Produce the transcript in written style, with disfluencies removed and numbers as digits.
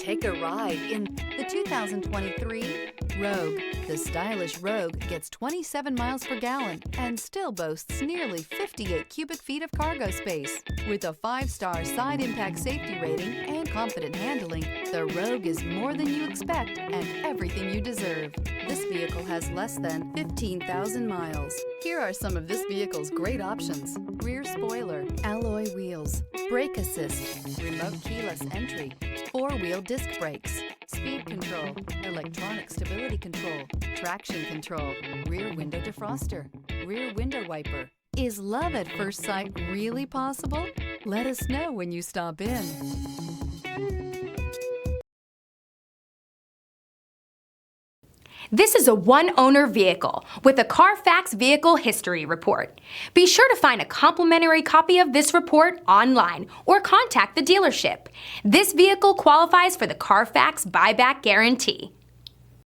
Take a ride in the 2023 Rogue. The stylish Rogue gets 27 miles per gallon and still boasts nearly 58 cubic feet of cargo space. With a 5-star side impact safety rating and confident handling, the Rogue is more than you expect and everything you deserve. This vehicle has less than 15,000 miles. Here are some of this vehicle's great options: rear spoiler, alloy wheels, brake assist, remote keyless entry, 4-wheel disc brakes, speed control, electronic stability control, traction control, rear window defroster, rear window wiper. Is love at first sight really possible? Let us know when you stop in. This is a one-owner vehicle with a Carfax Vehicle History Report. Be sure to find a complimentary copy of this report online or contact the dealership. This vehicle qualifies for the Carfax Buyback Guarantee.